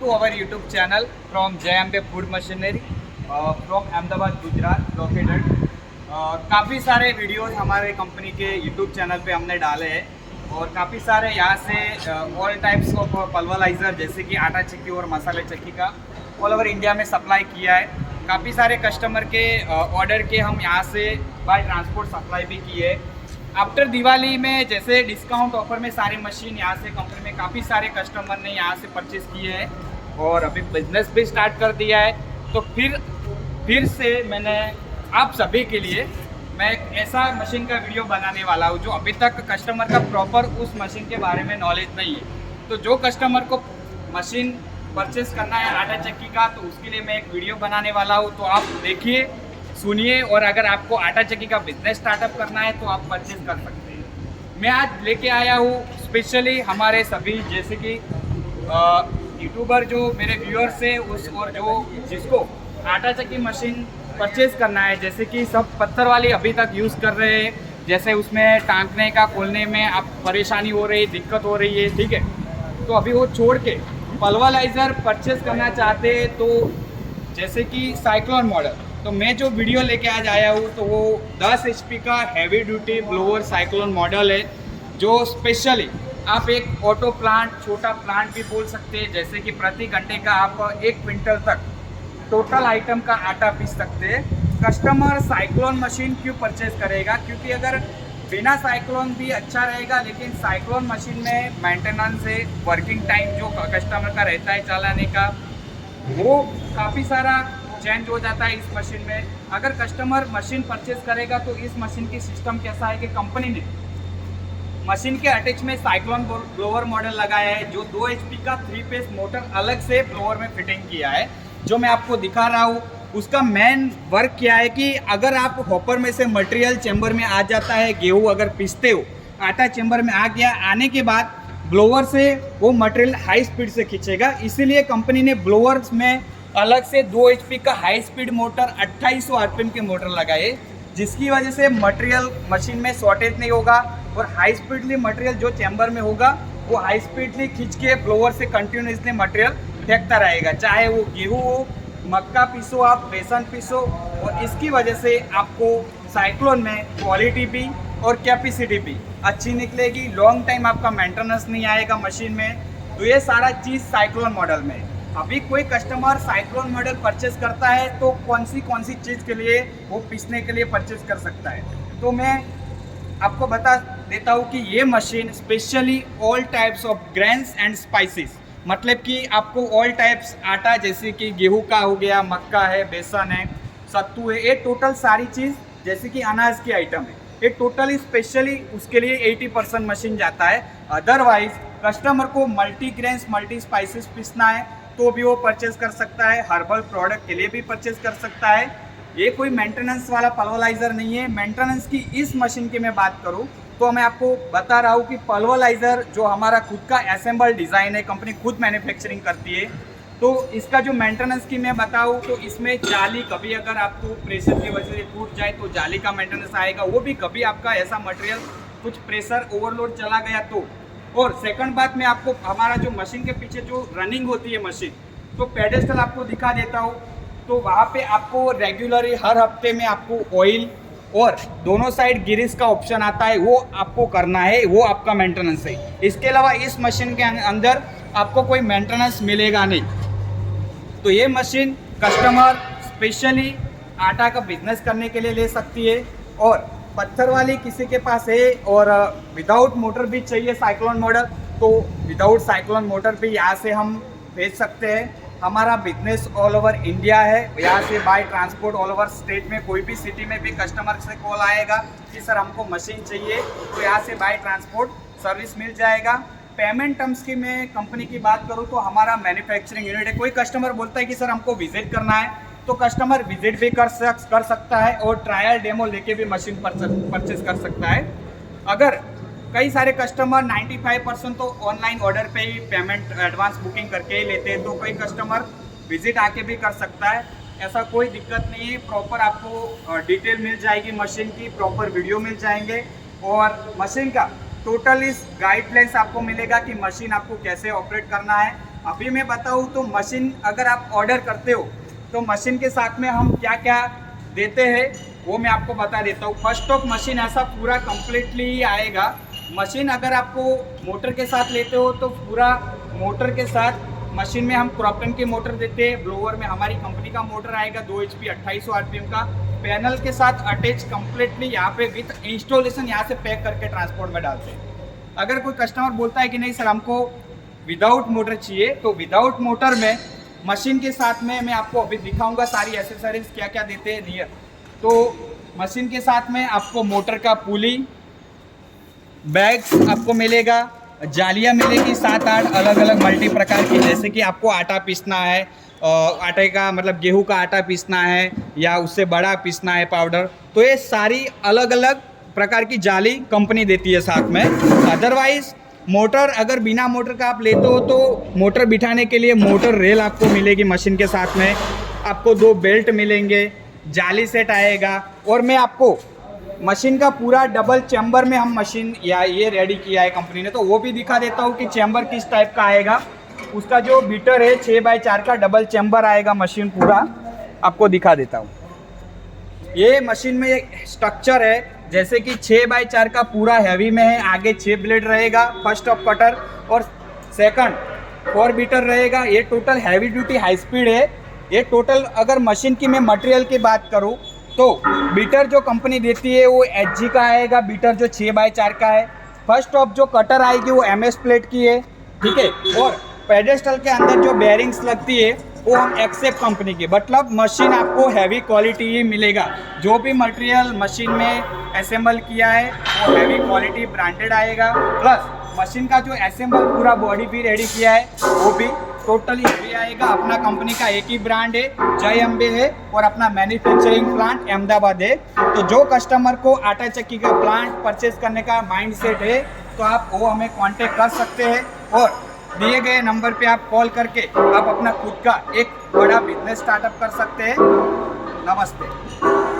to our YouTube channel from JMB Food Machinery from Ahmedabad, Gujarat located. काफ़ी सारे videos हमारे company के YouTube channel पे हमने डाले हैं और काफ़ी सारे यहाँ से ऑल टाइप्स ऑफ पल्वराइज़र जैसे कि आटा चक्की और मसाले चक्की का ऑल ओवर इंडिया में सप्लाई किया है। काफ़ी सारे कस्टमर के ऑर्डर के हम यहाँ से बाय ट्रांसपोर्ट सप्लाई भी किए। आफ्टर दिवाली में जैसे डिस्काउंट ऑफर में सारी मशीन यहाँ से कंपनी में काफ़ी सारे कस्टमर ने यहाँ से परचेज़ किए हैं और अभी बिजनेस भी स्टार्ट कर दिया है। तो फिर से मैंने आप सभी के लिए मैं एक ऐसा मशीन का वीडियो बनाने वाला हूँ जो अभी तक कस्टमर का प्रॉपर उस मशीन के बारे में नॉलेज नहीं है। तो जो कस्टमर को मशीन परचेस करना है आटा चक्की का, तो उसके लिए मैं एक वीडियो बनाने वाला हूँ। तो आप देखिए, सुनिए, और अगर आपको आटा चक्की का बिजनेस स्टार्टअप करना है तो आप परचेज कर सकते हैं। मैं आज लेके आया हूँ स्पेशली हमारे सभी जैसे कि यूट्यूबर जो मेरे व्यूअर्स है उस और जो जिसको आटा चक्की मशीन परचेज करना है, जैसे कि सब पत्थर वाली अभी तक यूज़ कर रहे हैं, जैसे उसमें टांकने का खोलने में आप परेशानी हो रही, दिक्कत हो रही है, ठीक है। तो अभी वो छोड़ के पल्वराइज़र परचेज करना चाहते हैं, तो जैसे कि साइक्लोन मॉडल, तो मैं जो वीडियो लेके आज आया हूँ तो वो 10 HP का heavy duty blower cyclone model है, जो स्पेशली आप एक ऑटो प्लांट, छोटा प्लांट भी बोल सकते हैं, जैसे कि प्रति घंटे का आप 1 क्विंटल तक टोटल आइटम का आटा पीस सकते हैं। कस्टमर साइक्लोन मशीन क्यों परचेज करेगा? क्योंकि अगर बिना साइक्लोन भी अच्छा रहेगा, लेकिन साइक्लोन मशीन में मेंटेनेंस है, वर्किंग टाइम जो कस्टमर का रहता है चलाने का, वो काफ़ी सारा चेंज हो जाता है इस मशीन में। अगर कस्टमर मशीन परचेज करेगा तो इस मशीन की सिस्टम कैसा है कि कंपनी ने मशीन के अटैच में साइक्लोन ब्लोअर मॉडल लगाया है, जो 2 HP का 3 फेस मोटर अलग से ब्लोअर में फिटिंग किया है, जो मैं आपको दिखा रहा हूँ। उसका मेन वर्क क्या है कि अगर आप हॉपर में से मटेरियल चैम्बर में आ जाता है, गेहूँ अगर पीसते हो, आटा चैम्बर में आ गया, आने के बाद ब्लोअर से वो मटेरियल हाई स्पीड से खींचेगा। इसीलिए कंपनी ने ब्लोअर्स में अलग से 2 HP का हाई स्पीड मोटर 2800 RPM के मोटर लगाए, जिसकी वजह से मटेरियल मशीन में शॉर्टेज नहीं होगा और हाई स्पीडली मटेरियल जो चैम्बर में होगा वो हाई स्पीडली खींच के ब्लोअर से कंटिन्यूसली मटेरियल फेंकता रहेगा, चाहे वो गेहूँ हो, मक्का पीसो, आप बेसन पीसो। और इसकी वजह से आपको साइक्लोन में क्वालिटी भी और कैपेसिटी भी अच्छी निकलेगी, लॉन्ग टाइम आपका मेंटेनेंस नहीं आएगा मशीन में। तो ये सारा चीज़ साइक्लोन मॉडल में। अभी कोई कस्टमर साइक्लोन मॉडल परचेज करता है तो कौन सी चीज़ के लिए वो पीसने के लिए परचेज कर सकता है, तो मैं आपको बता देता हूँ कि ये machine specially all types of grains and spices, मतलब कि आपको ऑल टाइप्स आटा जैसे कि गेहूं का हो गया, मक्का है, बेसन है, सत्तू है, ये टोटल सारी चीज़ जैसे कि अनाज की आइटम है, ये टोटली स्पेशली उसके लिए 80% मशीन जाता है। अदरवाइज कस्टमर को मल्टी ग्रेन्स, मल्टी स्पाइसेस पीसना है तो भी वो परचेज कर सकता है, हर्बल प्रोडक्ट के लिए भी परचेज कर सकता है। ये कोई मेंटेनेंस वाला पल्वराइज़र नहीं है। मेंटेनेंस की इस मशीन की मैं बात करूँ तो मैं आपको बता रहा हूँ कि पल्वराइज़र जो हमारा खुद का असेंबल डिज़ाइन है, कंपनी खुद मैन्युफैक्चरिंग करती है, तो इसका जो मेंटेनेंस की मैं बताऊँ तो इसमें जाली, कभी अगर आपको प्रेशर की वजह से टूट जाए तो जाली का मेंटेनेंस आएगा, वो भी कभी आपका ऐसा मटेरियल कुछ प्रेशर ओवरलोड चला गया तो। और सेकंड बात, मैं आपको हमारा जो मशीन के पीछे जो रनिंग होती है मशीन, तो पेडेस्टल आपको दिखा देता हूँ। तो वहाँ पे आपको रेगुलरली हर हफ्ते में आपको ऑयल और दोनों साइड ग्रीस का ऑप्शन आता है, वो आपको करना है, वो आपका मेंटेनेंस है। इसके अलावा इस मशीन के अंदर आपको कोई मेंटेनेंस मिलेगा नहीं। तो ये मशीन कस्टमर स्पेशली आटा का बिजनेस करने के लिए ले सकती है, और पत्थर वाली किसी के पास है और विदाउट मोटर भी चाहिए साइक्लोन मॉडल, तो विदाउट साइक्लोन मोटर भी यहाँ से हम भेज सकते हैं। हमारा बिजनेस ऑल ओवर इंडिया है, यहाँ से by transport all over state में कोई भी सिटी में भी कस्टमर से कॉल आएगा कि सर हमको मशीन चाहिए, तो यहाँ से बाय ट्रांसपोर्ट सर्विस मिल जाएगा। पेमेंट टर्म्स की मैं कंपनी की बात करूँ तो हमारा मैन्युफैक्चरिंग यूनिट है। कोई कस्टमर बोलता है कि सर हमको विजिट करना है, तो कस्टमर विजिट भी कर सकता है और ट्रायल डेमो लेके भी मशीन परचेज कर सकता है। अगर कई सारे कस्टमर 95% तो ऑनलाइन ऑर्डर पे ही पेमेंट एडवांस बुकिंग करके ही लेते हैं, तो कोई कस्टमर विजिट आके भी कर सकता है, ऐसा कोई दिक्कत नहीं है। प्रॉपर आपको डिटेल मिल जाएगी मशीन की, प्रॉपर वीडियो मिल जाएंगे और मशीन का टोटल इस गाइडलाइंस आपको मिलेगा कि मशीन आपको कैसे ऑपरेट करना है। अभी मैं बताऊँ तो मशीन अगर आप ऑर्डर करते हो तो मशीन के साथ में हम क्या क्या देते हैं वो मैं आपको बता देता हूँ। फर्स्ट ऑफ मशीन ऐसा पूरा कंप्लीटली आएगा। मशीन अगर आपको मोटर के साथ लेते हो तो पूरा मोटर के साथ मशीन में हम क्रॉम्पटन की मोटर देते हैं। ब्लोअर में हमारी कंपनी का मोटर आएगा 2 HP 2800 RPM का, पैनल के साथ अटैच कंप्लीटली यहाँ पे विथ इंस्टॉलेशन यहाँ से पैक करके ट्रांसपोर्ट में डालते हैं। अगर कोई कस्टमर बोलता है कि नहीं सर हमको विदाउट मोटर चाहिए, तो विदाउट मोटर में मशीन के साथ में मैं आपको अभी दिखाऊंगा सारी एसेसरीज क्या क्या देते हैं नियर। तो मशीन के साथ में आपको मोटर का पुली, बैग्स आपको मिलेगा, जालियाँ मिलेगी 7-8 अलग अलग मल्टी प्रकार की। जैसे कि आपको आटा पीसना है, आटे का मतलब गेहूं का आटा पीसना है या उससे बड़ा पीसना है पाउडर, तो ये सारी अलग अलग प्रकार की जाली कंपनी देती है साथ में। अदरवाइज मोटर अगर बिना मोटर का आप लेते हो तो मोटर बिठाने के लिए मोटर रेल आपको मिलेगी मशीन के साथ में, आपको 2 बेल्ट मिलेंगे, जाली सेट आएगा। और मैं आपको मशीन का पूरा डबल चैम्बर में हम मशीन या ये रेडी किया है कंपनी ने, तो वो भी दिखा देता हूँ कि चैम्बर किस टाइप का आएगा। उसका जो बीटर है 6x4 का डबल चैम्बर आएगा, मशीन पूरा आपको दिखा देता हूँ। ये मशीन में एक स्ट्रक्चर है जैसे कि 6x4 का पूरा हैवी में है, आगे 6 ब्लेड रहेगा फर्स्ट ऑफ कटर और सेकंड 4 बीटर रहेगा। ये total heavy duty high speed है। ये टोटल अगर मशीन की मैं मटेरियल की बात करूँ तो बीटर जो कंपनी देती है वो HG का आएगा, बीटर जो 6x4 का है। फर्स्ट ऑफ जो कटर आएगी वो MS प्लेट की है, ठीक है। और पेडेस्टल के अंदर जो बेयरिंग्स लगती है वो हम एक्सेप कंपनी की, मतलब मशीन आपको हैवी क्वालिटी ही मिलेगा। जो भी मटेरियल मशीन में असेंबल किया है वो हैवी क्वालिटी ब्रांडेड आएगा। प्लस मशीन का जो असेंबल पूरा बॉडी भी रेडी किया है वो भी टोटली हैवी आएगा। अपना कंपनी का एक ही ब्रांड है, जय अम्बे है, और अपना मैन्युफैक्चरिंग प्लांट अहमदाबाद है। तो जो कस्टमर को आटा चक्की का प्लांट परचेज करने का माइंड सेट है तो आप वो हमें कांटेक्ट कर सकते हैं और दिए गए नंबर पे आप कॉल करके आप अपना खुद का एक बड़ा बिजनेस स्टार्टअप कर सकते हैं। नमस्ते।